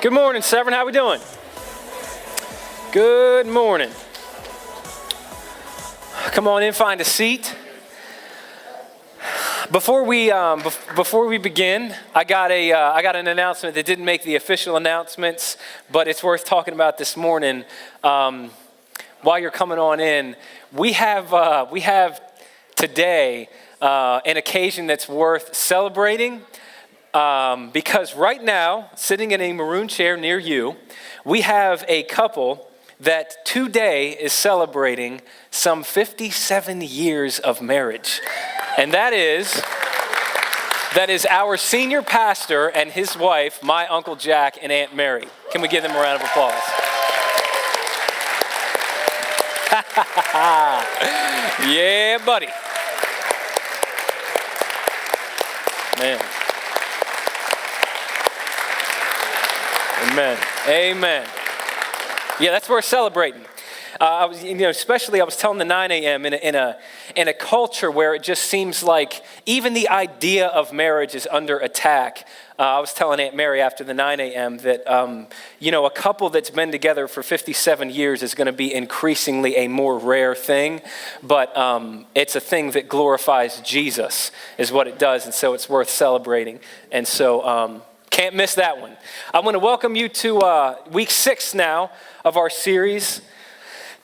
Good morning, Severn. How we doing? Good morning. Come on in, find a seat. Before we begin, I got an announcement that didn't make the official announcements, but it's worth talking about this morning. While you're coming on in, we have today an occasion that's worth celebrating. Because right now, sitting in a maroon chair near you, we have a couple that today is celebrating some 57 years of marriage. And that is our senior pastor and his wife, my Uncle Jack and Aunt Mary. Can we give them a round of applause? Yeah, buddy. Man. Amen. Yeah, that's what we're celebrating. I was telling the 9 a.m. in a culture where it just seems like even the idea of marriage is under attack. I was telling Aunt Mary after the 9 a.m. that a couple that's been together for 57 years is going to be increasingly a more rare thing, but it's a thing that glorifies Jesus, is what it does, and so it's worth celebrating. And so. Can't miss that one. I want to welcome you to week 6 now of our series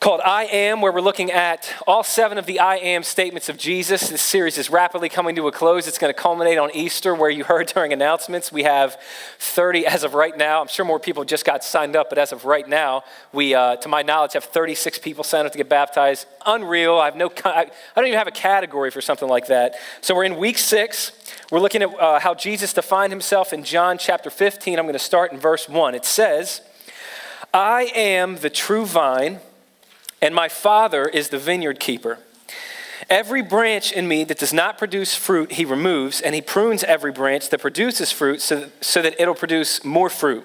called I Am, where we're looking at all 7 of the I Am statements of Jesus. This series is rapidly coming to a close. It's going to culminate on Easter, where you heard during announcements. We have 30 as of right now. I'm sure more people just got signed up, but as of right now, we, to my knowledge, have 36 people signed up to get baptized. Unreal. I don't even have a category for something like that. So we're in week 6. We're looking at how Jesus defined himself in John chapter 15. I'm going to start in verse 1. It says, I am the true vine, and my Father is the vineyard keeper. Every branch in me that does not produce fruit, he removes, and he prunes every branch that produces fruit so that it'll produce more fruit.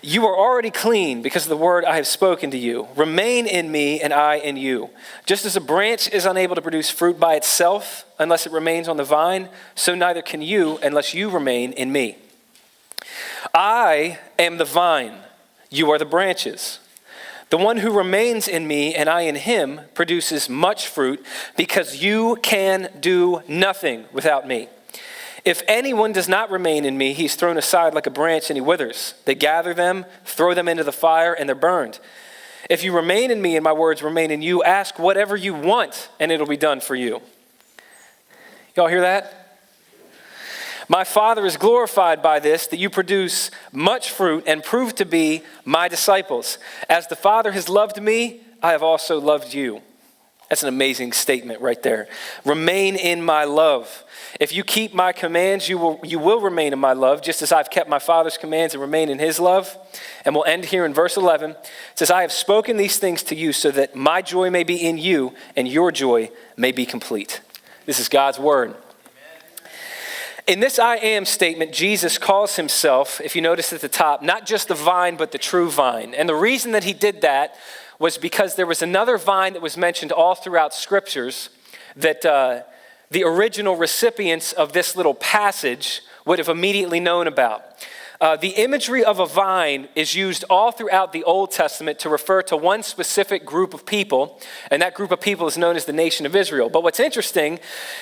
You are already clean because of the word I have spoken to you. Remain in me and I in you. Just as a branch is unable to produce fruit by itself unless it remains on the vine, so neither can you unless you remain in me. I am the vine, you are the branches. The one who remains in me and I in him produces much fruit because you can do nothing without me. If anyone does not remain in me, he's thrown aside like a branch and he withers. They gather them, throw them into the fire, and they're burned. If you remain in me and my words remain in you, ask whatever you want and it'll be done for you. Y'all hear that? My Father is glorified by this, that you produce much fruit and prove to be my disciples. As the Father has loved me, I have also loved you. That's an amazing statement right there. Remain in my love. If you keep my commands, you will remain in my love, just as I've kept my Father's commands and remain in his love. And we'll end here in verse 11. It says, I have spoken these things to you so that my joy may be in you and your joy may be complete. This is God's word. In this I am statement, Jesus calls himself, if you notice at the top, not just the vine, but the true vine. And the reason that he did that was because there was another vine that was mentioned all throughout scriptures that the original recipients of this little passage would have immediately known about. The imagery of a vine is used all throughout the Old Testament to refer to one specific group of people, and that group of people is known as the nation of Israel. But what's interesting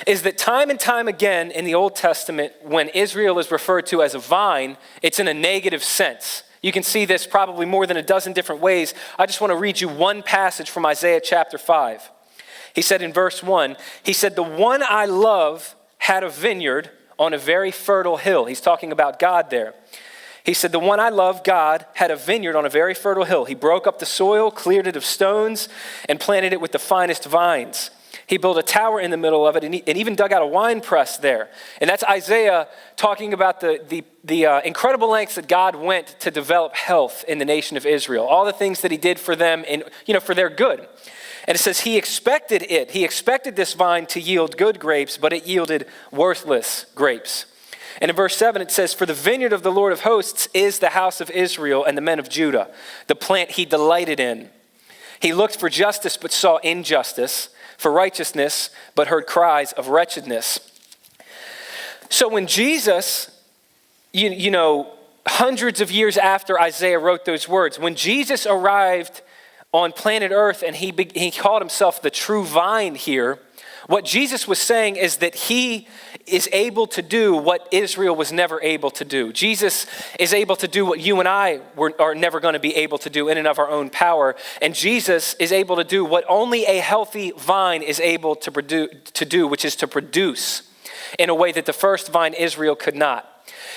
is that time and time again in the Old Testament, when Israel is referred to as a vine, it's in a negative sense. You can see this probably more than a dozen different ways. I just want to read you one passage from Isaiah chapter 5. He said in verse 1, he said, the one I love had a vineyard on a very fertile hill. He's talking about God there. He said, the one I love, God, had a vineyard on a very fertile hill. He broke up the soil, cleared it of stones, and planted it with the finest vines. He built a tower in the middle of it and even dug out a wine press there. And that's Isaiah talking about the incredible lengths that God went to develop health in the nation of Israel. All the things that he did for them, for their good. And it says he expected this vine to yield good grapes, but it yielded worthless grapes. And in verse 7 it says, for the vineyard of the Lord of hosts is the house of Israel and the men of Judah, the plant he delighted in. He looked for justice but saw injustice, for righteousness but heard cries of wretchedness. So when Jesus, hundreds of years after Isaiah wrote those words. When Jesus arrived on planet Earth and he called himself the true vine here, what Jesus was saying is that he is able to do what Israel was never able to do. Jesus is able to do what you and I are never going to be able to do in and of our own power. And Jesus is able to do what only a healthy vine is able to do, which is to produce in a way that the first vine, Israel, could not.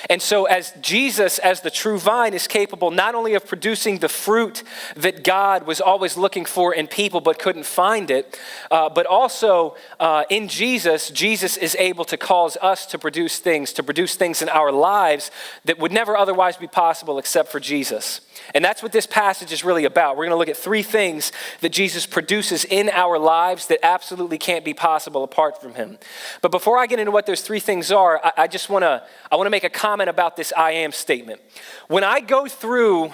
And so as Jesus, as the true vine, is capable not only of producing the fruit that God was always looking for in people but couldn't find it, but also in Jesus is able to cause us to produce things in our lives that would never otherwise be possible except for Jesus. And that's what this passage is really about. We're going to look at three things that Jesus produces in our lives that absolutely can't be possible apart from him. But before I get into what those three things are, I want to make a comment about this I am statement. When I go through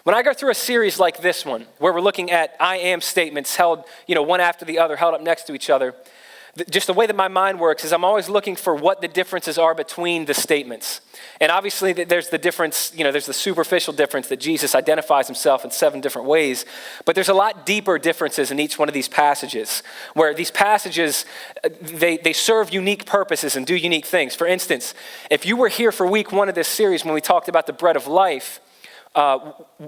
a series like this one, where we're looking at I am statements held, one after the other, held up next to each other, just the way that my mind works is I'm always looking for what the differences are between the statements. And obviously there's the difference, there's the superficial difference that Jesus identifies himself in 7 different ways, but there's a lot deeper differences in each one of these passages, where these passages, they serve unique purposes and do unique things. For instance, if you were here for week 1 of this series when we talked about the bread of life,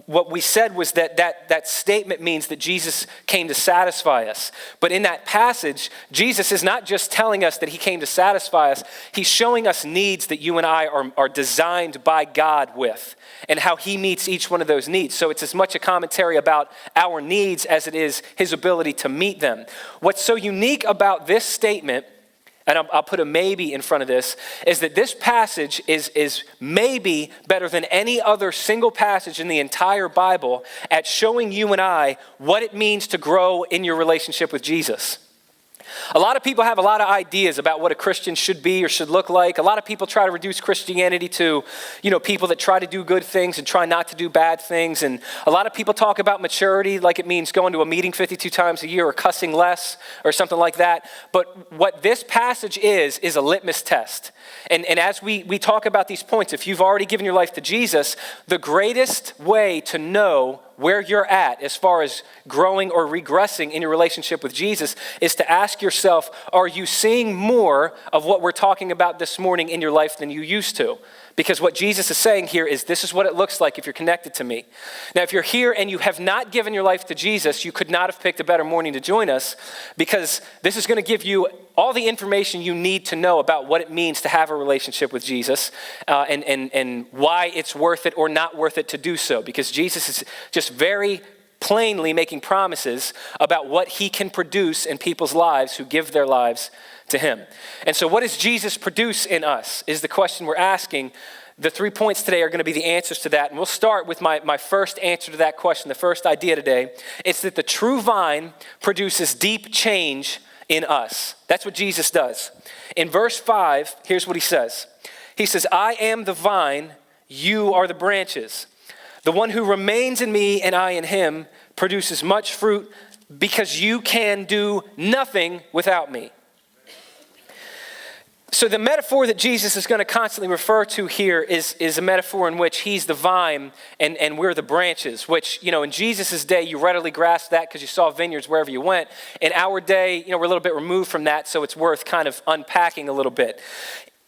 what we said was that statement means that Jesus came to satisfy us. But in that passage, Jesus is not just telling us that he came to satisfy us. He's showing us needs that you and I are designed by God with, and how he meets each one of those needs. So it's as much a commentary about our needs as it is his ability to meet them. What's so unique about this statement, and I'll put a maybe in front of this, is that this passage is maybe better than any other single passage in the entire Bible at showing you and I what it means to grow in your relationship with Jesus. A lot of people have a lot of ideas about what a Christian should be or should look like. A lot of people try to reduce Christianity to, people that try to do good things and try not to do bad things. And a lot of people talk about maturity like it means going to a meeting 52 times a year or cussing less or something like that. But what this passage is a litmus test. And as we talk about these points, if you've already given your life to Jesus, the greatest way to know where you're at as far as growing or regressing in your relationship with Jesus is to ask yourself, are you seeing more of what we're talking about this morning in your life than you used to? Because what Jesus is saying here is this is what it looks like if you're connected to me. Now, if you're here and you have not given your life to Jesus, you could not have picked a better morning to join us, because this is going to give you all the information you need to know about what it means to have a relationship with Jesus, and why it's worth it or not worth it to do so. Because Jesus is just very plainly making promises about what he can produce in people's lives who give their lives to him. And so what does Jesus produce in us is the question we're asking. The 3 points today are going to be the answers to that. And we'll start with my first answer to that question, the first idea today. It's that the true vine produces deep change in us. That's what Jesus does. In verse 5, here's what he says. He says, I am the vine, you are the branches. The one who remains in me and I in him produces much fruit, because you can do nothing without me. So the metaphor that Jesus is going to constantly refer to here is a metaphor in which he's the vine and we're the branches, which, in Jesus' day, you readily grasped that because you saw vineyards wherever you went. In our day, we're a little bit removed from that, so it's worth kind of unpacking a little bit.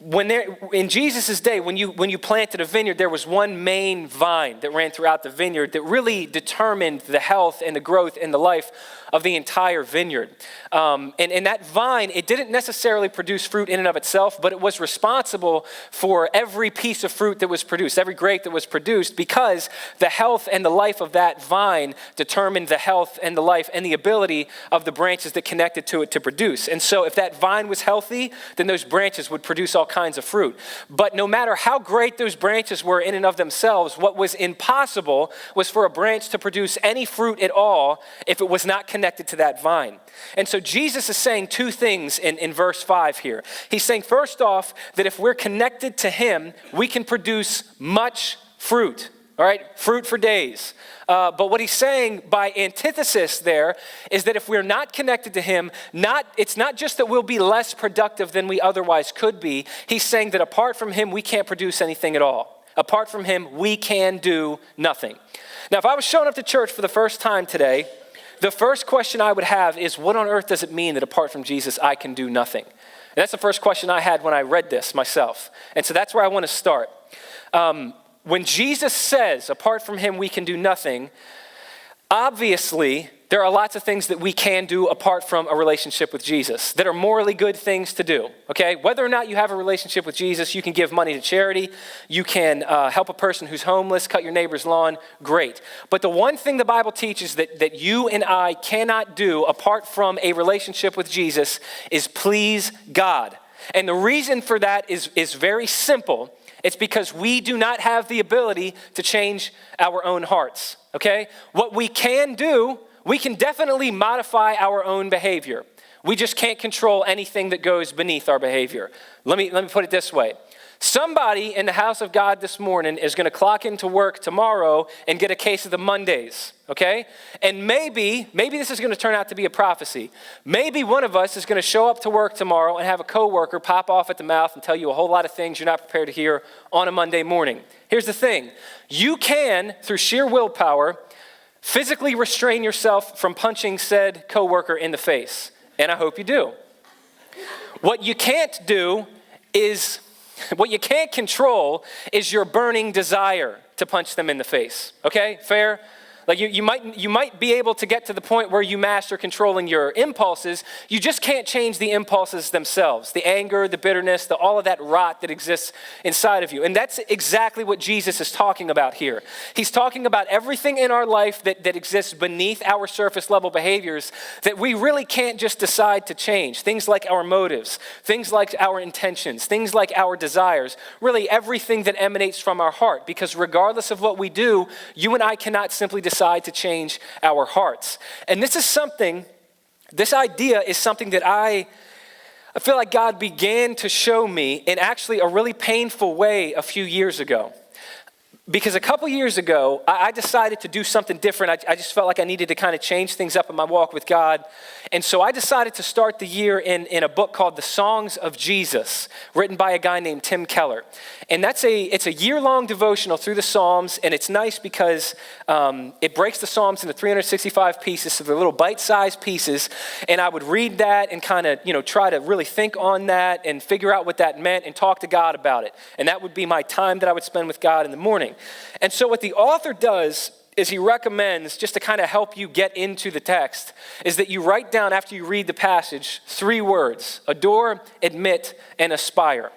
In Jesus' day, when you planted a vineyard, there was one main vine that ran throughout the vineyard that really determined the health and the growth and the life of the entire vineyard. And that vine, it didn't necessarily produce fruit in and of itself, but it was responsible for every piece of fruit that was produced, every grape that was produced, because the health and the life of that vine determined the health and the life and the ability of the branches that connected to it to produce. And so if that vine was healthy, then those branches would produce all kinds of fruit. But no matter how great those branches were in and of themselves, what was impossible was for a branch to produce any fruit at all if it was not connected to that vine. And so Jesus is saying 2 things in verse 5 here. He's saying, first off, that if we're connected to him, we can produce much fruit. All right, fruit for days. But what he's saying by antithesis there is that if we're not connected to him, it's not just that we'll be less productive than we otherwise could be. He's saying that apart from him, we can't produce anything at all. Apart from him, we can do nothing. Now, if I was showing up to church for the first time today, the first question I would have is, what on earth does it mean that apart from Jesus, I can do nothing? And that's the first question I had when I read this myself. And so that's where I want to start. When Jesus says, apart from him, we can do nothing, obviously, there are lots of things that we can do apart from a relationship with Jesus that are morally good things to do, okay? Whether or not you have a relationship with Jesus, you can give money to charity, you can help a person who's homeless, cut your neighbor's lawn, great. But the one thing the Bible teaches that you and I cannot do apart from a relationship with Jesus is please God. And the reason for that is very simple. It's because we do not have the ability to change our own hearts, okay? What we can do, we can definitely modify our own behavior. We just can't control anything that goes beneath our behavior. Let me put it this way. Somebody in the house of God this morning is going to clock into work tomorrow and get a case of the Mondays, okay? And maybe this is going to turn out to be a prophecy. Maybe one of us is going to show up to work tomorrow and have a coworker pop off at the mouth and tell you a whole lot of things you're not prepared to hear on a Monday morning. Here's the thing. You can, through sheer willpower, physically restrain yourself from punching said coworker in the face. And I hope you do. What you can't control is your burning desire to punch them in the face. Okay, fair? Like you might be able to get to the point where you master controlling your impulses. You just can't change the impulses themselves. The anger, the bitterness, all of that rot that exists inside of you. And that's exactly what Jesus is talking about here. He's talking about everything in our life that exists beneath our surface level behaviors that we really can't just decide to change. Things like our motives, things like our intentions, things like our desires, really everything that emanates from our heart. Because regardless of what we do, you and I cannot simply decide to change our hearts. And this idea is something that I feel like God began to show me in actually a really painful way a few years ago. Because a couple years ago, I decided to do something different. I just felt like I needed to kind of change things up in my walk with God. And so I decided to start the year in a book called The Songs of Jesus, written by a guy named Tim Keller. And it's a year-long devotional through the Psalms, and it's nice because it breaks the Psalms into 365 pieces, so they're little bite-sized pieces. And I would read that and kind of, try to really think on that and figure out what that meant and talk to God about it. And that would be my time that I would spend with God in the morning. And so what the author does is he recommends, just to kind of help you get into the text, is that you write down after you read the passage 3 words: adore, admit, and aspire.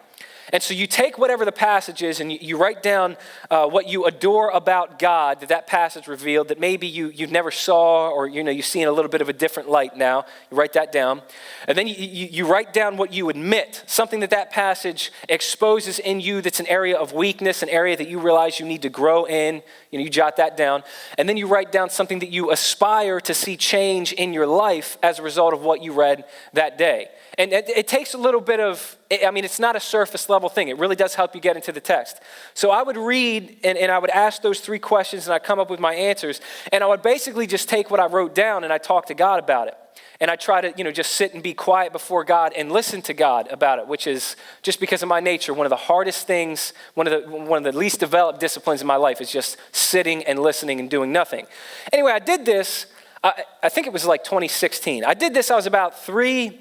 And so you take whatever the passage is and you write down what you adore about God that passage revealed that maybe you never saw, or you see in a little bit of a different light now. You write that down. And then you write down what you admit, something that passage exposes in you that's an area of weakness, an area that you realize you need to grow in. You jot that down. And then you write down something that you aspire to see change in your life as a result of what you read that day. And it takes a little bit of, it's not a surface level thing. It really does help you get into the text. So I would read and I would ask those 3 questions and I'd come up with my answers. And I would basically just take what I wrote down and I talk to God about it. And I try to, just sit and be quiet before God and listen to God about it, which is, just because of my nature, one of the hardest things, one of the least developed disciplines in my life is just sitting and listening and doing nothing. Anyway, I did this, I think it was like 2016. I did this, I was about 3,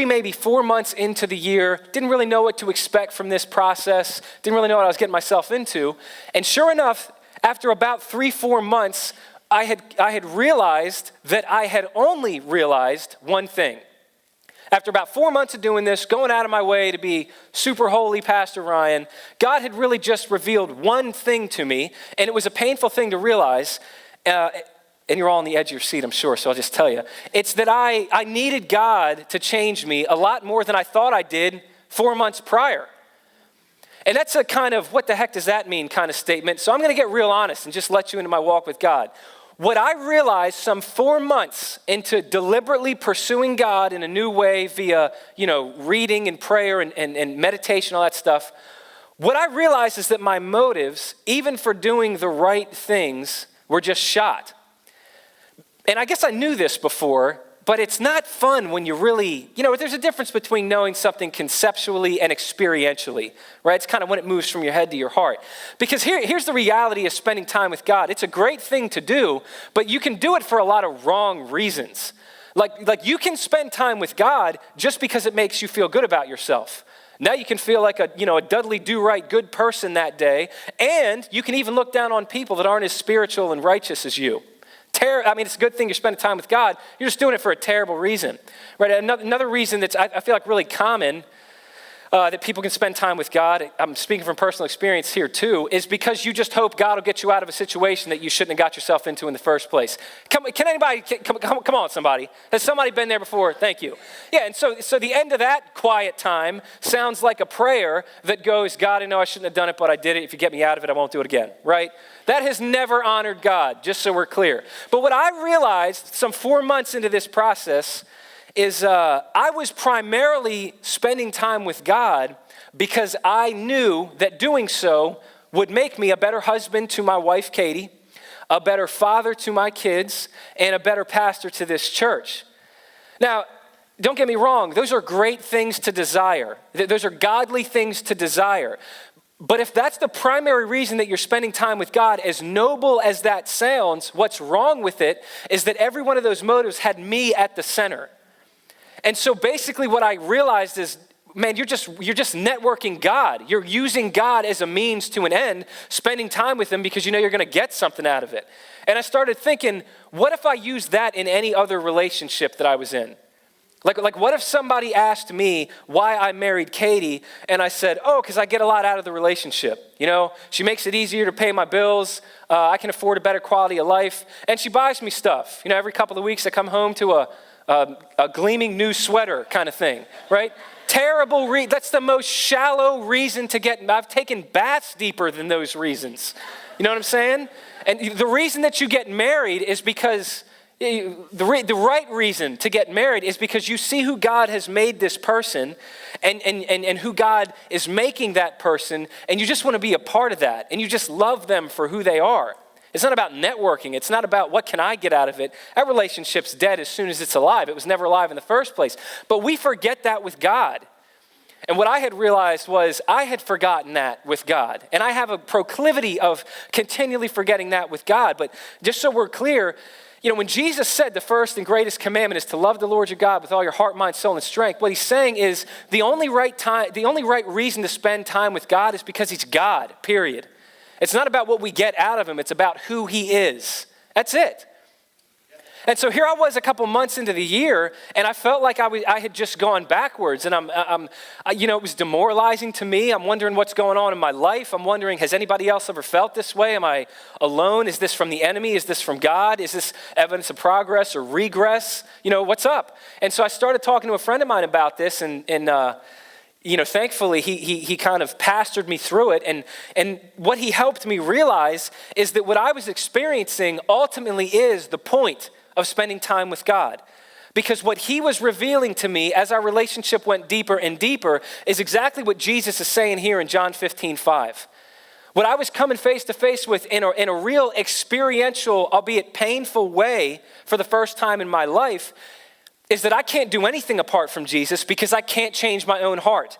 maybe 4 months into the year, didn't really know what to expect from this process, didn't really know what I was getting myself into. And sure enough, after about 3-4 months, I had realized that I had only realized one thing. After about 4 months of doing this, going out of my way to be super holy Pastor Ryan, God had really just revealed one thing to me, and it was a painful thing to realize. And you're all on the edge of your seat, I'm sure, so I'll just tell you. It's that I needed God to change me a lot more than I thought I did 4 months prior. And that's a kind of, what the heck does that mean kind of statement. So I'm going to get real honest and just let you into my walk with God. What I realized some 4 months into deliberately pursuing God in a new way via, reading and prayer and meditation, all that stuff, what I realized is that my motives, even for doing the right things, were just shot. And I guess I knew this before, but it's not fun when you really, there's a difference between knowing something conceptually and experientially, right? It's kind of when it moves from your head to your heart. Because here's the reality of spending time with God. It's a great thing to do, but you can do it for a lot of wrong reasons. Like you can spend time with God just because it makes you feel good about yourself. Now you can feel like a Dudley Do-Right good person that day, and you can even look down on people that aren't as spiritual and righteous as you. It's a good thing you're spending time with God. You're just doing it for a terrible reason, right? Another reason that's I feel like really common that people can spend time with God, I'm speaking from personal experience here too, is because you just hope God will get you out of a situation that you shouldn't have got yourself into in the first place. Come on, somebody. Has somebody been there before? Thank you. Yeah, and so the end of that quiet time sounds like a prayer that goes, God, I know I shouldn't have done it, but I did it. If you get me out of it, I won't do it again, right? That has never honored God, just so we're clear. But what I realized some 4 months into this process is I was primarily spending time with God because I knew that doing so would make me a better husband to my wife, Katie, a better father to my kids, and a better pastor to this church. Now, don't get me wrong, those are great things to desire. Those are godly things to desire. But if that's the primary reason that you're spending time with God, as noble as that sounds, what's wrong with it is that every one of those motives had me at the center. And so basically what I realized is, man, you're just networking God. You're using God as a means to an end, spending time with him because you know you're going to get something out of it. And I started thinking, what if I used that in any other relationship that I was in? Like what if somebody asked me why I married Katie and I said, because I get a lot out of the relationship. She makes it easier to pay my bills. I can afford a better quality of life. And she buys me stuff. Every couple of weeks I come home to a gleaming new sweater kind of thing, right? Terrible that's the most shallow reason to get, I've taken baths deeper than those reasons. You know what I'm saying? And the reason that you get married is because, the right reason to get married is because you see who God has made this person and who God is making that person, and you just want to be a part of that, and you just love them for who they are. It's not about networking. It's not about what can I get out of it. That relationship's dead as soon as it's alive. It was never alive in the first place. But we forget that with God. And what I had realized was I had forgotten that with God. And I have a proclivity of continually forgetting that with God. But just so we're clear, when Jesus said the first and greatest commandment is to love the Lord your God with all your heart, mind, soul, and strength, what he's saying is the only right reason to spend time with God is because he's God, period. It's not about what we get out of him. It's about who he is. That's it. And so here I was a couple months into the year, and I felt like I had just gone backwards, and it was demoralizing to me. I'm wondering what's going on in my life. I'm wondering, has anybody else ever felt this way? Am I alone? Is this from the enemy? Is this from God? Is this evidence of progress or regress? What's up? And so I started talking to a friend of mine about this, and thankfully he kind of pastored me through it. And what he helped me realize is that what I was experiencing ultimately is the point of spending time with God. Because what he was revealing to me as our relationship went deeper and deeper is exactly what Jesus is saying here in John 15:5. What I was coming face to face with in a real experiential, albeit painful way for the first time in my life is that I can't do anything apart from Jesus because I can't change my own heart.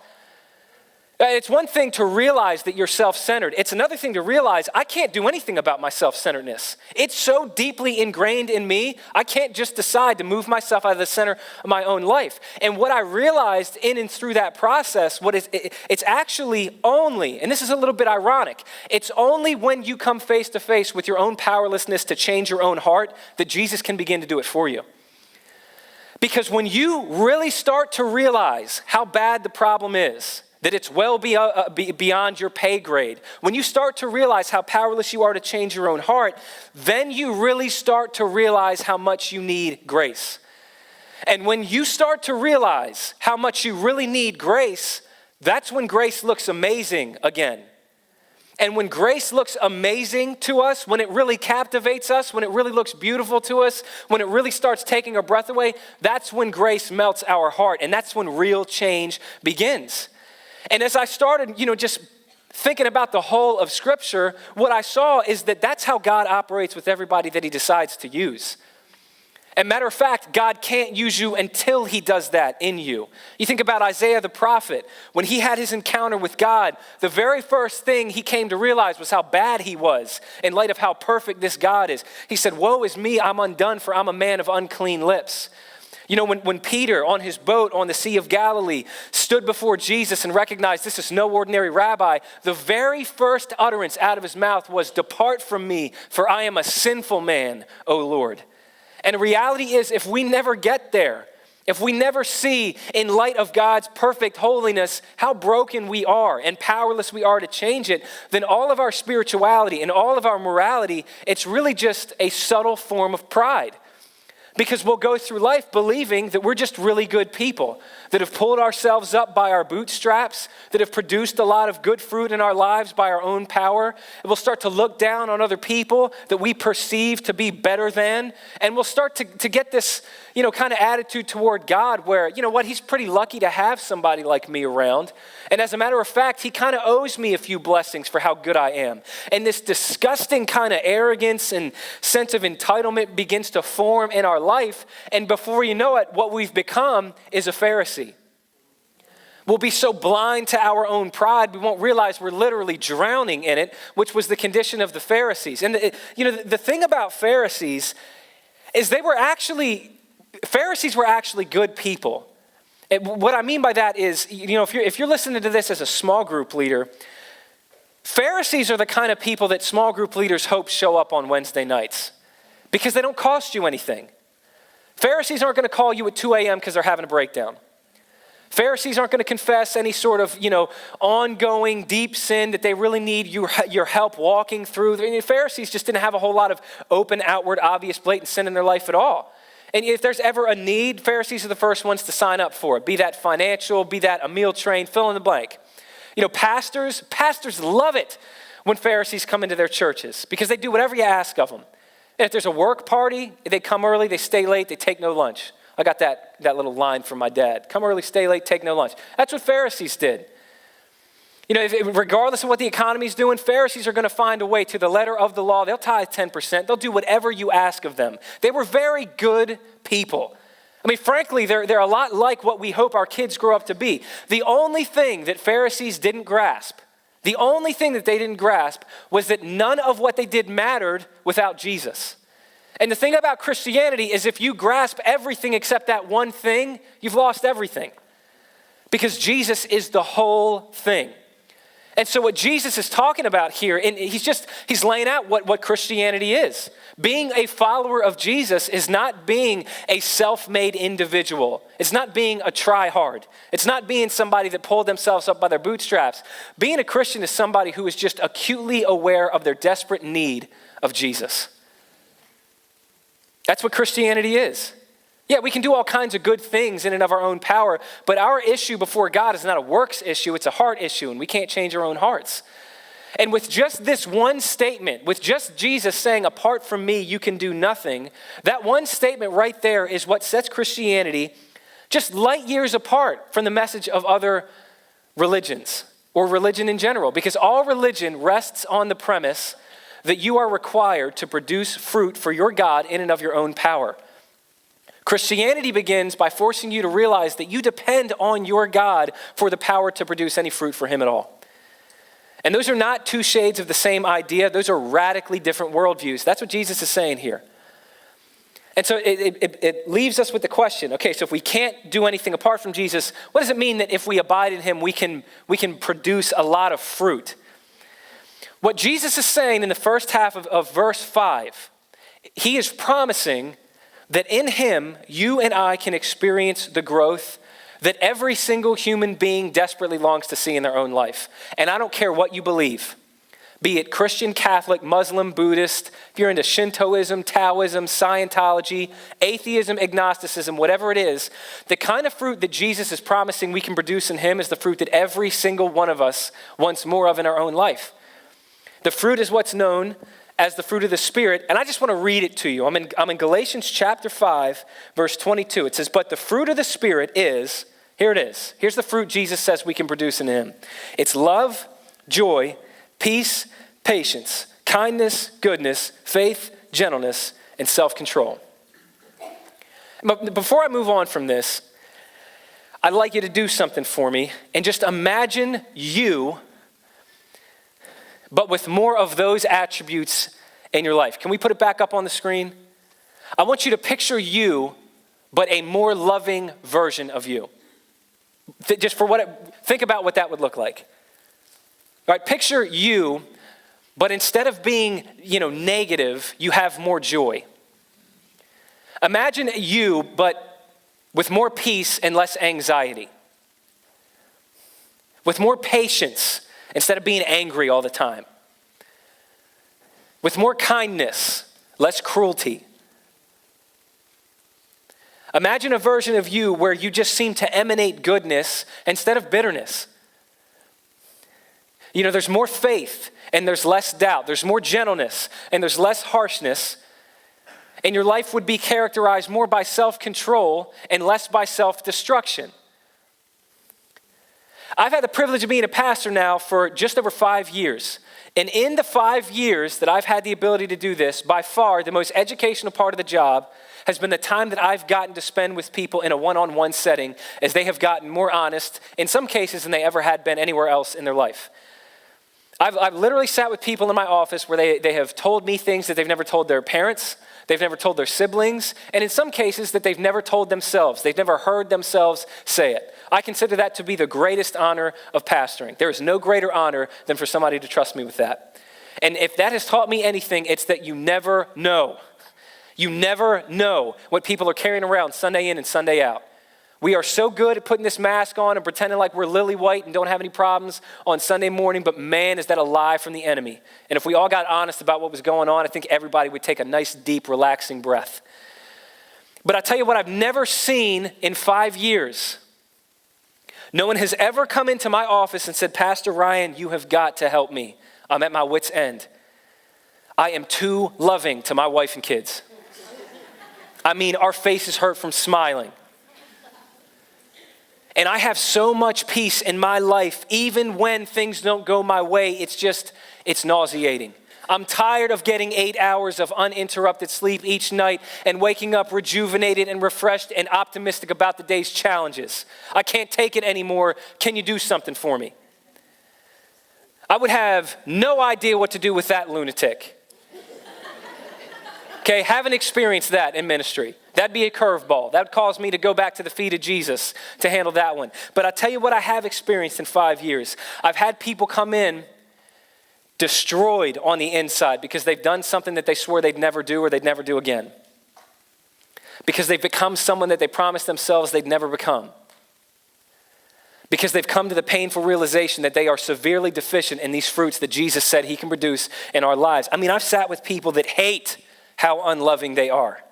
It's one thing to realize that you're self-centered. It's another thing to realize I can't do anything about my self-centeredness. It's so deeply ingrained in me, I can't just decide to move myself out of the center of my own life. And what I realized in and through that process, it's actually only, and this is a little bit ironic, it's only when you come face to face with your own powerlessness to change your own heart that Jesus can begin to do it for you. Because when you really start to realize how bad the problem is, that it's well beyond your pay grade, when you start to realize how powerless you are to change your own heart, then you really start to realize how much you need grace. And when you start to realize how much you really need grace, that's when grace looks amazing again. And when grace looks amazing to us, when it really captivates us, when it really looks beautiful to us, when it really starts taking our breath away, that's when grace melts our heart. And that's when real change begins. And as I started, just thinking about the whole of Scripture, what I saw is that that's how God operates with everybody that he decides to use. And matter of fact, God can't use you until he does that in you. You think about Isaiah the prophet. When he had his encounter with God, the very first thing he came to realize was how bad he was in light of how perfect this God is. He said, "Woe is me, I'm undone, for I'm a man of unclean lips." You know, when Peter on his boat on the Sea of Galilee stood before Jesus and recognized this is no ordinary rabbi, the very first utterance out of his mouth was, "Depart from me, for I am a sinful man, O Lord." And the reality is, if we never get there, if we never see in light of God's perfect holiness how broken we are and powerless we are to change it, then all of our spirituality and all of our morality, it's really just a subtle form of pride. Because we'll go through life believing that we're just really good people that have pulled ourselves up by our bootstraps, that have produced a lot of good fruit in our lives by our own power. And we'll start to look down on other people that we perceive to be better than. And we'll start to get this, kind of attitude toward God where, he's pretty lucky to have somebody like me around. And as a matter of fact, he kind of owes me a few blessings for how good I am. And this disgusting kind of arrogance and sense of entitlement begins to form in our life. And before you know it, what we've become is a Pharisee. We'll be so blind to our own pride, we won't realize we're literally drowning in it, which was the condition of the Pharisees. And the thing about Pharisees is Pharisees were actually good people. And what I mean by that is, if you're listening to this as a small group leader, Pharisees are the kind of people that small group leaders hope show up on Wednesday nights because they don't cost you anything. Pharisees aren't going to call you at 2 a.m. because they're having a breakdown. Pharisees aren't going to confess any sort of, ongoing deep sin that they really need your help walking through. The Pharisees just didn't have a whole lot of open, outward, obvious, blatant sin in their life at all. And if there's ever a need, Pharisees are the first ones to sign up for it. Be that financial, be that a meal train, fill in the blank. Pastors love it when Pharisees come into their churches because they do whatever you ask of them. And if there's a work party, they come early, they stay late, they take no lunch. I got that little line from my dad. Come early, stay late, take no lunch. That's what Pharisees did. Regardless of what the economy's doing, Pharisees are going to find a way to the letter of the law. They'll tithe 10%. They'll do whatever you ask of them. They were very good people. I mean, frankly, they're a lot like what we hope our kids grow up to be. The only thing that Pharisees didn't grasp, was that none of what they did mattered without Jesus. And the thing about Christianity is if you grasp everything except that one thing, you've lost everything. Because Jesus is the whole thing. And so what Jesus is talking about here, and he's laying out what Christianity is. Being a follower of Jesus is not being a self-made individual. It's not being a try-hard. It's not being somebody that pulled themselves up by their bootstraps. Being a Christian is somebody who is just acutely aware of their desperate need of Jesus. That's what Christianity is. Yeah, we can do all kinds of good things in and of our own power, but our issue before God is not a works issue, it's a heart issue, and we can't change our own hearts. And with just this one statement, with just Jesus saying, apart from me, you can do nothing, that one statement right there is what sets Christianity just light years apart from the message of other religions, or religion in general, because all religion rests on the premise that you are required to produce fruit for your God in and of your own power. Christianity begins by forcing you to realize that you depend on your God for the power to produce any fruit for him at all. And those are not two shades of the same idea. Those are radically different worldviews. That's what Jesus is saying here. And so it leaves us with the question, okay, so if we can't do anything apart from Jesus, what does it mean that if we abide in him, we can produce a lot of fruit? What Jesus is saying in the first half of verse 5, he is promising that in him, you and I can experience the growth that every single human being desperately longs to see in their own life. And I don't care what you believe, be it Christian, Catholic, Muslim, Buddhist, if you're into Shintoism, Taoism, Scientology, atheism, agnosticism, whatever it is, the kind of fruit that Jesus is promising we can produce in him is the fruit that every single one of us wants more of in our own life. The fruit is what's known as the fruit of the Spirit. And I just want to read it to you. I'm in Galatians chapter 5, verse 22. It says, but the fruit of the Spirit is, here it is. Here's the fruit Jesus says we can produce in him. It's love, joy, peace, patience, kindness, goodness, faith, gentleness, and self-control. But before I move on from this, I'd like you to do something for me and just imagine you, but with more of those attributes in your life. Can we put it back up on the screen? I want you to picture you, but a more loving version of you. Think about what that would look like. All right, picture you, but instead of being, negative, you have more joy. Imagine you, but with more peace and less anxiety. With more patience instead of being angry all the time. With more kindness, less cruelty. Imagine a version of you where you just seem to emanate goodness instead of bitterness. There's more faith and there's less doubt. There's more gentleness and there's less harshness. And your life would be characterized more by self-control and less by self-destruction. I've had the privilege of being a pastor now for just over 5 years. And in the 5 years that I've had the ability to do this, by far the most educational part of the job has been the time that I've gotten to spend with people in a one-on-one setting as they have gotten more honest, in some cases, than they ever had been anywhere else in their life. I've literally sat with people in my office where they have told me things that they've never told their parents, they've never told their siblings, and in some cases that they've never told themselves. They've never heard themselves say it. I consider that to be the greatest honor of pastoring. There is no greater honor than for somebody to trust me with that. And if that has taught me anything, it's that you never know. You never know what people are carrying around Sunday in and Sunday out. We are so good at putting this mask on and pretending like we're lily white and don't have any problems on Sunday morning, but man, is that a lie from the enemy. And if we all got honest about what was going on, I think everybody would take a nice, deep, relaxing breath. But I tell you what, I've never seen in 5 years. No one has ever come into my office and said, Pastor Ryan, you have got to help me. I'm at my wit's end. I am too loving to my wife and kids. I mean, our faces hurt from smiling. And I have so much peace in my life, even when things don't go my way, it's nauseating. I'm tired of getting 8 hours of uninterrupted sleep each night and waking up rejuvenated and refreshed and optimistic about the day's challenges. I can't take it anymore. Can you do something for me? I would have no idea what to do with that lunatic. Okay, haven't experienced that in ministry. That'd be a curveball. That would cause me to go back to the feet of Jesus to handle that one. But I tell you what I have experienced in 5 years. I've had people come in destroyed on the inside because they've done something that they swore they'd never do or they'd never do again. Because they've become someone that they promised themselves they'd never become. Because they've come to the painful realization that they are severely deficient in these fruits that Jesus said he can produce in our lives. I mean, I've sat with people that hate how unloving they are.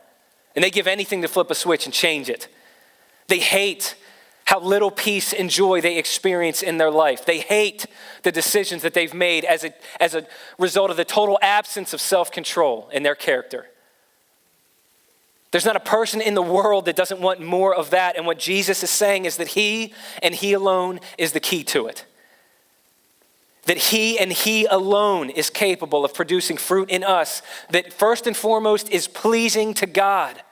And they give anything to flip a switch and change it. They hate how little peace and joy they experience in their life. They hate the decisions that they've made as a result of the total absence of self-control in their character. There's not a person in the world that doesn't want more of that. And what Jesus is saying is that he and he alone is the key to it. That he and he alone is capable of producing fruit in us that first and foremost is pleasing to God.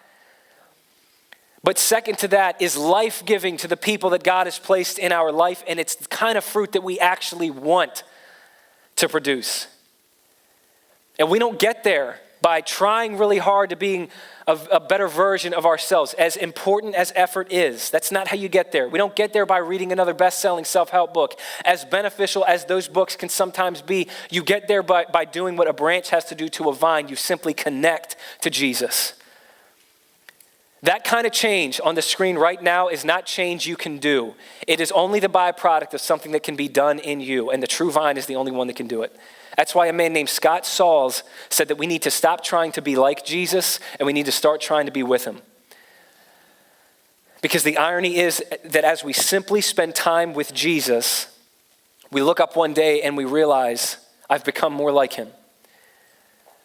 But second to that is life-giving to the people that God has placed in our life, and it's the kind of fruit that we actually want to produce. And we don't get there by trying really hard to being a better version of ourselves, as important as effort is. That's not how you get there. We don't get there by reading another best-selling self-help book. As beneficial as those books can sometimes be, you get there by doing what a branch has to do to a vine. You simply connect to Jesus. That kind of change on the screen right now is not change you can do. It is only the byproduct of something that can be done in you, and the true vine is the only one that can do it. That's why a man named Scott Sauls said that we need to stop trying to be like Jesus and we need to start trying to be with him. Because the irony is that as we simply spend time with Jesus, we look up one day and we realize, I've become more like him.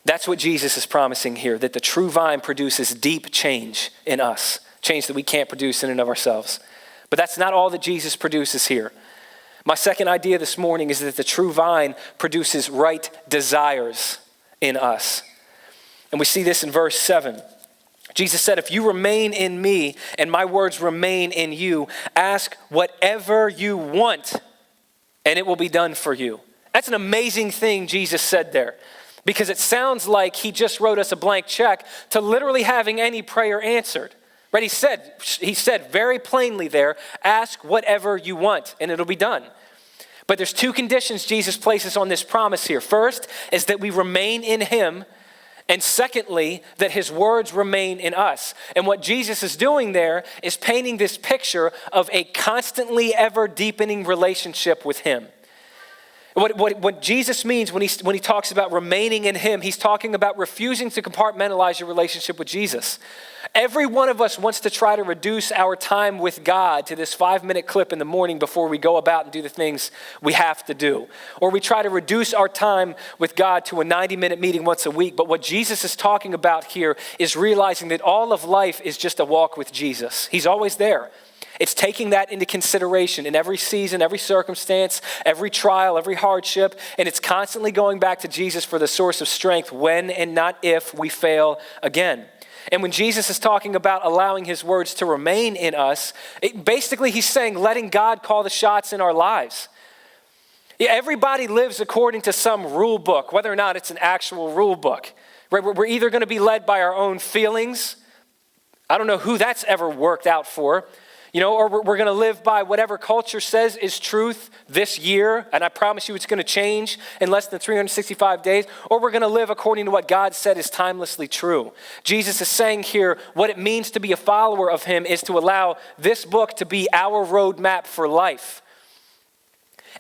That's what Jesus is promising here, that the true vine produces deep change in us, change that we can't produce in and of ourselves. But that's not all that Jesus produces here. My second idea this morning is that the true vine produces right desires in us. And we see this in verse 7. Jesus said, if you remain in me and my words remain in you, ask whatever you want and it will be done for you. That's an amazing thing Jesus said there, because it sounds like he just wrote us a blank check to literally having any prayer answered. Right? He said very plainly there, ask whatever you want and it'll be done. But there's two conditions Jesus places on this promise here. First is that we remain in him. And secondly, that his words remain in us. And what Jesus is doing there is painting this picture of a constantly ever deepening relationship with him. What Jesus means when he talks about remaining in him, he's talking about refusing to compartmentalize your relationship with Jesus. Every one of us wants to try to reduce our time with God to this 5-minute clip in the morning before we go about and do the things we have to do. Or we try to reduce our time with God to a 90-minute meeting once a week. But what Jesus is talking about here is realizing that all of life is just a walk with Jesus. He's always there. It's taking that into consideration in every season, every circumstance, every trial, every hardship, and it's constantly going back to Jesus for the source of strength when and not if we fail again. And when Jesus is talking about allowing his words to remain in us, basically he's saying letting God call the shots in our lives. Yeah, everybody lives according to some rule book, whether or not it's an actual rule book. Right? We're either going to be led by our own feelings. I don't know who that's ever worked out for. Or we're going to live by whatever culture says is truth this year, and I promise you it's going to change in less than 365 days, or we're going to live according to what God said is timelessly true. Jesus is saying here what it means to be a follower of him is to allow this book to be our roadmap for life.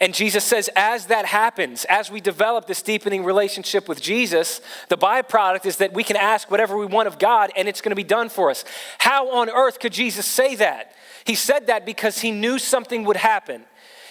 And Jesus says as that happens, as we develop this deepening relationship with Jesus, the byproduct is that we can ask whatever we want of God and it's going to be done for us. How on earth could Jesus say that? He said that because he knew something would happen.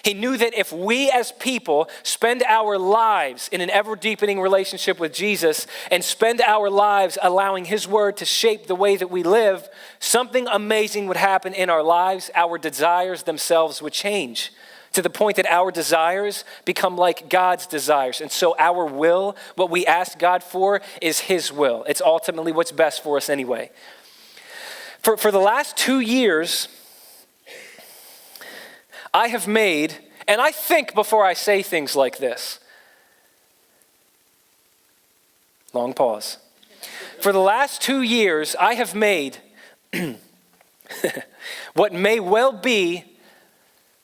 He knew that if we as people spend our lives in an ever-deepening relationship with Jesus and spend our lives allowing his word to shape the way that we live, something amazing would happen in our lives. Our desires themselves would change to the point that our desires become like God's desires. And so our will, what we ask God for, is his will. It's ultimately what's best for us anyway. For the last 2 years, I have made, and I think before I say things like this. Long pause. For the last 2 years, I have made what may well be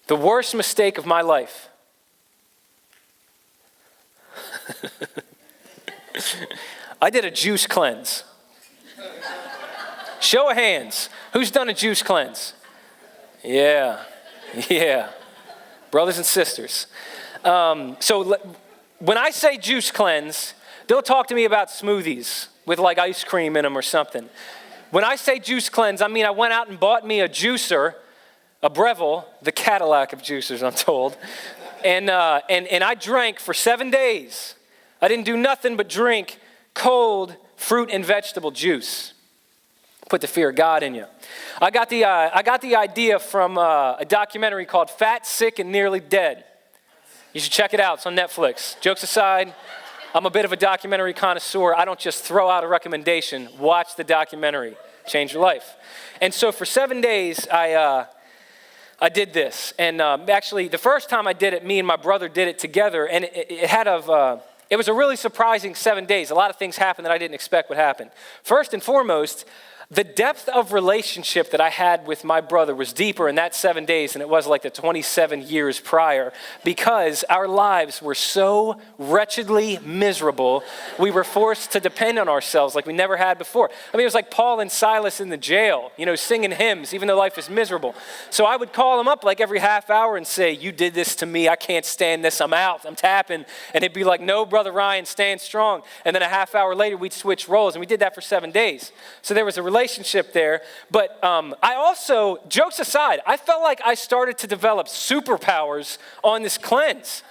the worst mistake of my life. I did a juice cleanse. Show of hands. Who's done a juice cleanse? Yeah. Brothers and sisters. So when I say juice cleanse, don't talk to me about smoothies with like ice cream in them or something. When I say juice cleanse, I mean I went out and bought me a juicer, a Breville, the Cadillac of juicers, I'm told. And I drank for 7 days. I didn't do nothing but drink cold fruit and vegetable juice. Put the fear of God in you. I got the idea from a documentary called Fat, Sick, and Nearly Dead. You should check it out. It's on Netflix. Jokes aside, I'm a bit of a documentary connoisseur. I don't just throw out a recommendation. Watch the documentary. Change your life. And so for 7 days, I did this. And actually, the first time I did it, me and my brother did it together. And it was a really surprising 7 days. A lot of things happened that I didn't expect would happen. First and foremost, the depth of relationship that I had with my brother was deeper in that 7 days than it was like the 27 years prior, because our lives were so wretchedly miserable, we were forced to depend on ourselves like we never had before. I mean, it was like Paul and Silas in the jail, singing hymns, even though life is miserable. So I would call him up like every half hour and say, you did this to me, I can't stand this, I'm out, I'm tapping. And he'd be like, no, Brother Ryan, stand strong. And then a half hour later, we'd switch roles, and we did that for 7 days. So there was a relationship there, but I also, jokes aside, I felt like I started to develop superpowers on this cleanse.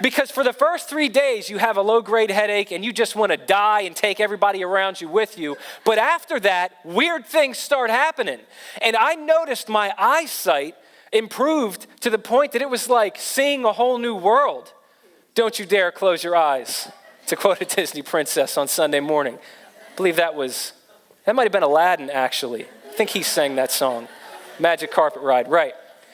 Because for the first 3 days, you have a low-grade headache and you just want to die and take everybody around you with you. But after that, weird things start happening. And I noticed my eyesight improved to the point that it was like seeing a whole new world. Don't you dare close your eyes, to quote a Disney princess on Sunday morning. I believe that was That might have been Aladdin, actually. I think he sang that song. Magic Carpet Ride, right.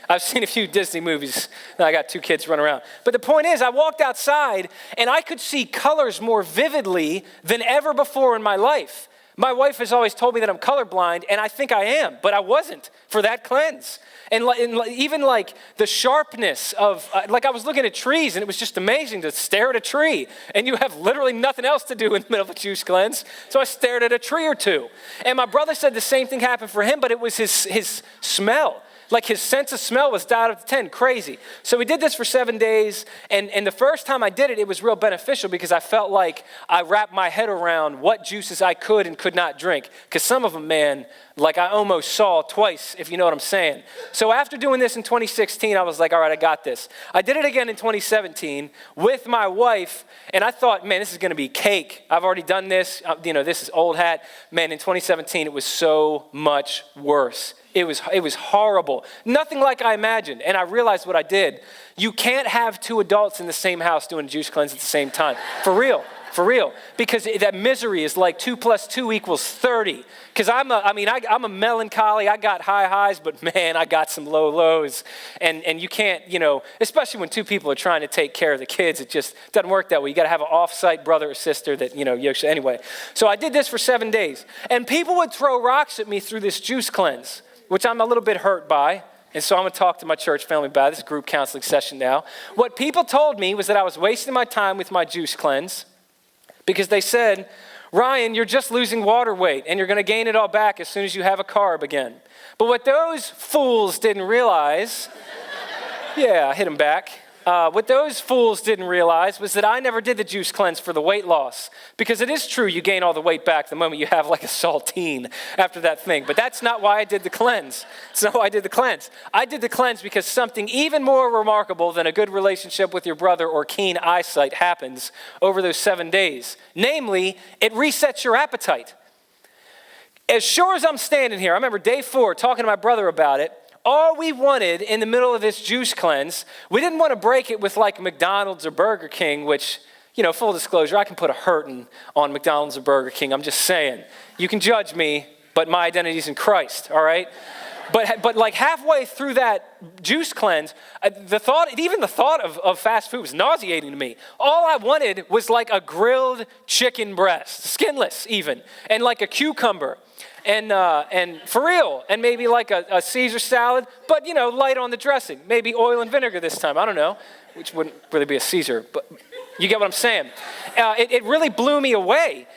I've seen a few Disney movies. I got 2 kids running around. But the point is, I walked outside and I could see colors more vividly than ever before in my life. My wife has always told me that I'm colorblind, and I think I am, but I wasn't for that cleanse. And even like the sharpness of, like I was looking at trees, and it was just amazing to stare at a tree. And you have literally nothing else to do in the middle of a juice cleanse. So I stared at a tree or 2. And my brother said the same thing happened for him, but it was his smell. Like his sense of smell was dialed up to 10, crazy. So we did this for 7 days, and the first time I did it, it was real beneficial because I felt like I wrapped my head around what juices I could and could not drink. Because some of them, man, like I almost saw twice, if you know what I'm saying. So after doing this in 2016, I was like, all right, I got this. I did it again in 2017 with my wife, and I thought, man, this is going to be cake. I've already done this. This is old hat. Man, in 2017, it was so much worse. It was horrible. Nothing like I imagined. And I realized what I did. You can't have 2 adults in the same house doing a juice cleanse at the same time. For real. Because that misery is like 2 + 2 = 30. Because I'm a melancholy. I got high highs, but man, I got some low lows. And you can't, especially when 2 people are trying to take care of the kids, it just doesn't work that way. You got to have an off-site brother or sister that, anyway. So I did this for 7 days. And people would throw rocks at me through this juice cleanse, which I'm a little bit hurt by. And so I'm going to talk to my church family about this group counseling session now. What people told me was that I was wasting my time with my juice cleanse because they said, Ryan, you're just losing water weight and you're going to gain it all back as soon as you have a carb again. But what those fools didn't realize, yeah, I hit them back. What those fools didn't realize was that I never did the juice cleanse for the weight loss. Because it is true, you gain all the weight back the moment you have like a saltine after that thing. But that's not why I did the cleanse. That's not why I did the cleanse. I did the cleanse because something even more remarkable than a good relationship with your brother or keen eyesight happens over those 7 days. Namely, it resets your appetite. As sure as I'm standing here, I remember day 4 talking to my brother about it. All we wanted in the middle of this juice cleanse, we didn't want to break it with like McDonald's or Burger King, which, full disclosure, I can put a hurting on McDonald's or Burger King. I'm just saying. You can judge me, but my identity is in Christ, all right? But like halfway through that juice cleanse, the thought of fast food was nauseating to me. All I wanted was like a grilled chicken breast, skinless even, and like a cucumber. And for real, and maybe like a Caesar salad, but light on the dressing. Maybe oil and vinegar this time, I don't know, which wouldn't really be a Caesar, but you get what I'm saying. It really blew me away.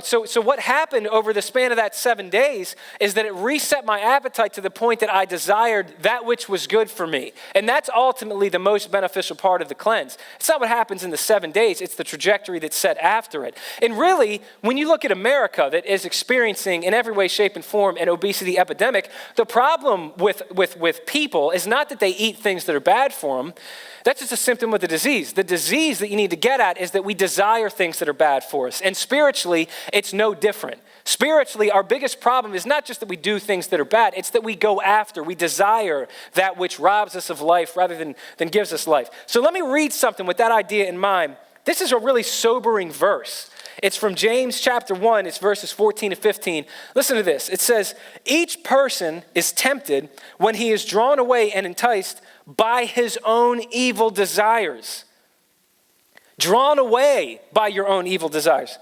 So what happened over the span of that 7 days is that it reset my appetite to the point that I desired that which was good for me. And that's ultimately the most beneficial part of the cleanse. It's not what happens in the 7 days, it's the trajectory that's set after it. And really, when you look at America that is experiencing in every way, shape, and form an obesity epidemic, the problem with people is not that they eat things that are bad for them. That's just a symptom of the disease. The disease that you need to get at is that we desire things that are bad for us. And spiritually, it's no different. Spiritually, our biggest problem is not just that we do things that are bad, it's that we go after, we desire that which robs us of life rather than gives us life. So let me read something with that idea in mind. This is a really sobering verse. It's from James chapter 1, it's verses 14 to 15. Listen to this. It says, each person is tempted when he is drawn away and enticed by his own evil desires. Drawn away by your own evil desires.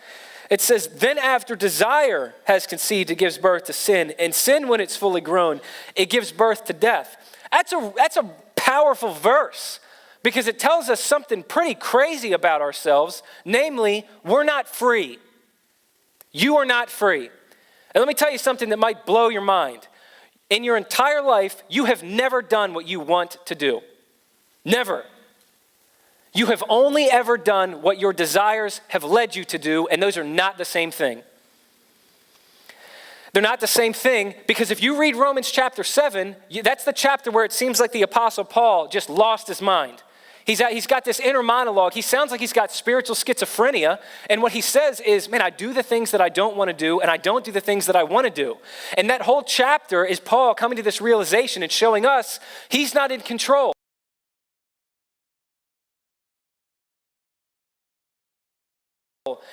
It says, then after desire has conceived, it gives birth to sin. And sin, when it's fully grown, it gives birth to death. That's a powerful verse because it tells us something pretty crazy about ourselves. Namely, we're not free. You are not free. And let me tell you something that might blow your mind. In your entire life, you have never done what you want to do. Never. You have only ever done what your desires have led you to do, and those are not the same thing. They're not the same thing because if you read Romans chapter 7, that's the chapter where it seems like the Apostle Paul just lost his mind. He's got this inner monologue. He sounds like he's got spiritual schizophrenia. And what he says is, man, I do the things that I don't want to do, and I don't do the things that I want to do. And that whole chapter is Paul coming to this realization and showing us he's not in control.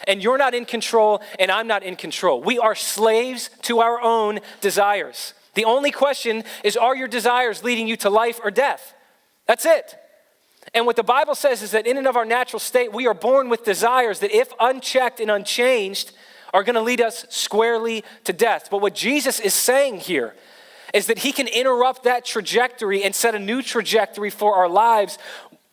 And you're not in control, and I'm not in control. We are slaves to our own desires. The only question is, are your desires leading you to life or death? That's it. And what the Bible says is that in and of our natural state, we are born with desires that, if unchecked and unchanged, are going to lead us squarely to death. But what Jesus is saying here is that he can interrupt that trajectory and set a new trajectory for our lives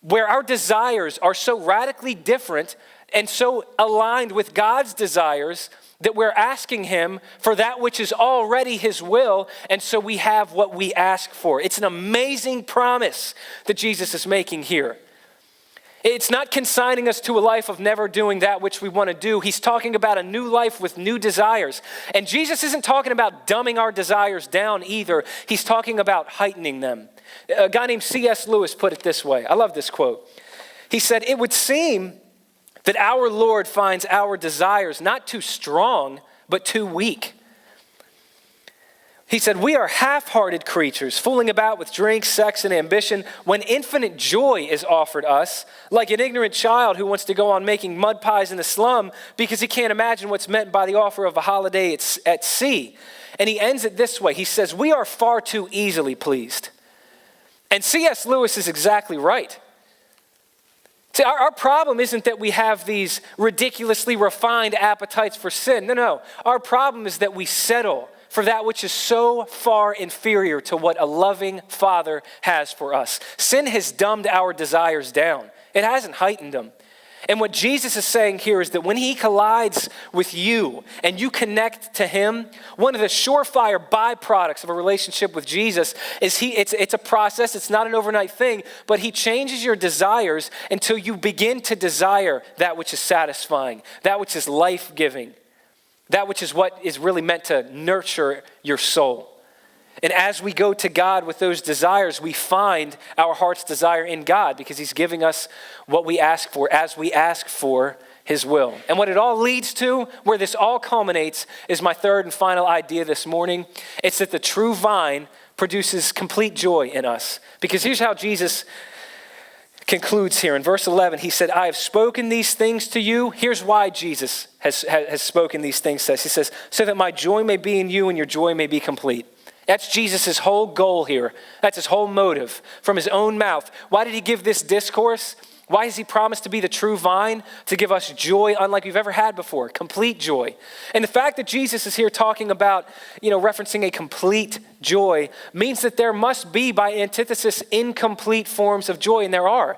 where our desires are so radically different and so aligned with God's desires that we're asking him for that which is already his will, and so we have what we ask for. It's an amazing promise that Jesus is making here. It's not consigning us to a life of never doing that which we want to do. He's talking about a new life with new desires. And Jesus isn't talking about dumbing our desires down either. He's talking about heightening them. A guy named C.S. Lewis put it this way. I love this quote. He said, "It would seem that our Lord finds our desires not too strong, but too weak." He said, "We are half-hearted creatures, fooling about with drink, sex, and ambition, when infinite joy is offered us, like an ignorant child who wants to go on making mud pies in the slum because he can't imagine what's meant by the offer of a holiday at sea." And he ends it this way. He says, "We are far too easily pleased." And C.S. Lewis is exactly right. See, our problem isn't that we have these ridiculously refined appetites for sin. No. Our problem is that we settle for that which is so far inferior to what a loving Father has for us. Sin has dumbed our desires down. It hasn't heightened them. And what Jesus is saying here is that when he collides with you and you connect to him, one of the surefire byproducts of a relationship with Jesus is it's a process, it's not an overnight thing, but he changes your desires until you begin to desire that which is satisfying, that which is life-giving, that which is what is really meant to nurture your soul. And as we go to God with those desires, we find our heart's desire in God because he's giving us what we ask for as we ask for his will. And what it all leads to, where this all culminates, is my third and final idea this morning. It's that the true vine produces complete joy in us. Because here's how Jesus concludes here. In verse 11, he said, "I have spoken these things to you." Here's why Jesus has spoken these things to us. He says, "So that my joy may be in you and your joy may be complete." That's Jesus' whole goal here. That's his whole motive from his own mouth. Why did he give this discourse? Why has he promised to be the true vine? To give us joy unlike we've ever had before, complete joy. And the fact that Jesus is here talking about, referencing a complete joy means that there must be, by antithesis, incomplete forms of joy, and there are.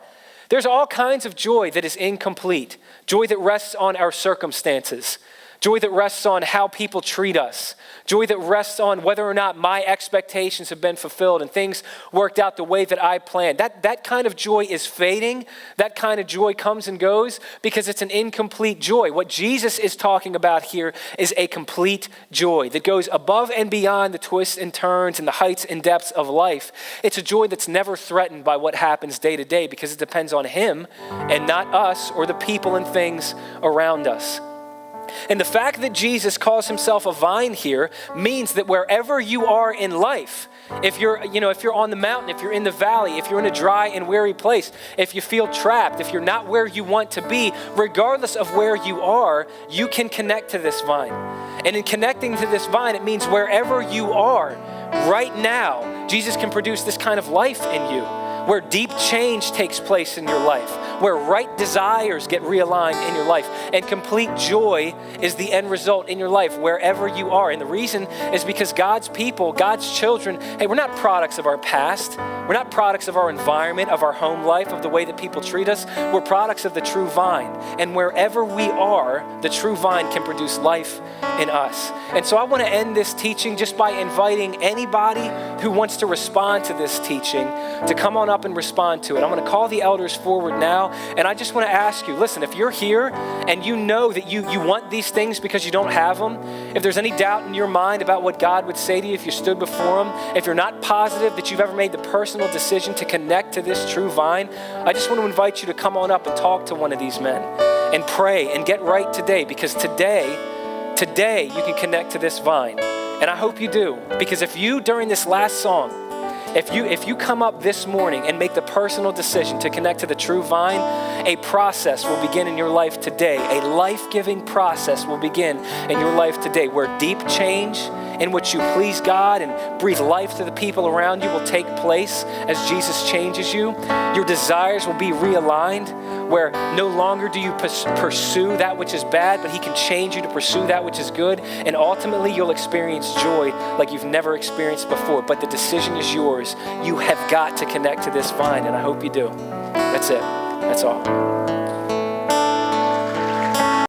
There's all kinds of joy that is incomplete. Joy that rests on our circumstances. Joy that rests on how people treat us. Joy that rests on whether or not my expectations have been fulfilled and things worked out the way that I planned. That kind of joy is fading. That kind of joy comes and goes because it's an incomplete joy. What Jesus is talking about here is a complete joy that goes above and beyond the twists and turns and the heights and depths of life. It's a joy that's never threatened by what happens day to day because it depends on him and not us or the people and things around us. And the fact that Jesus calls himself a vine here means that wherever you are in life, if you're on the mountain, if you're in the valley, if you're in a dry and weary place, if you feel trapped, if you're not where you want to be, regardless of where you are, you can connect to this vine. And in connecting to this vine, it means wherever you are right now, Jesus can produce this kind of life in you, where deep change takes place in your life, where right desires get realigned in your life, and complete joy is the end result in your life, wherever you are. And the reason is because God's people, God's children, hey, we're not products of our past. We're not products of our environment, of our home life, of the way that people treat us. We're products of the true vine. And wherever we are, the true vine can produce life in us. And so I want to end this teaching just by inviting anybody who wants to respond to this teaching to come on up and respond to it. I'm going to call the elders forward now, and I just want to ask you, listen, if you're here and you know that you want these things because you don't have them, if there's any doubt in your mind about what God would say to you if you stood before him, if you're not positive that you've ever made the personal decision to connect to this true vine, I just want to invite you to come on up and talk to one of these men and pray and get right today, because today you can connect to this vine. And I hope you do, because if you, during this last song, if you come up this morning and make the personal decision to connect to the true vine, a process will begin in your life today. A life-giving process will begin in your life today where deep change in which you please God and breathe life to the people around you will take place as Jesus changes you. Your desires will be realigned where no longer do you pursue that which is bad, but he can change you to pursue that which is good. And ultimately, you'll experience joy like you've never experienced before. But the decision is yours. You have got to connect to this vine, and I hope you do. That's it. That's all.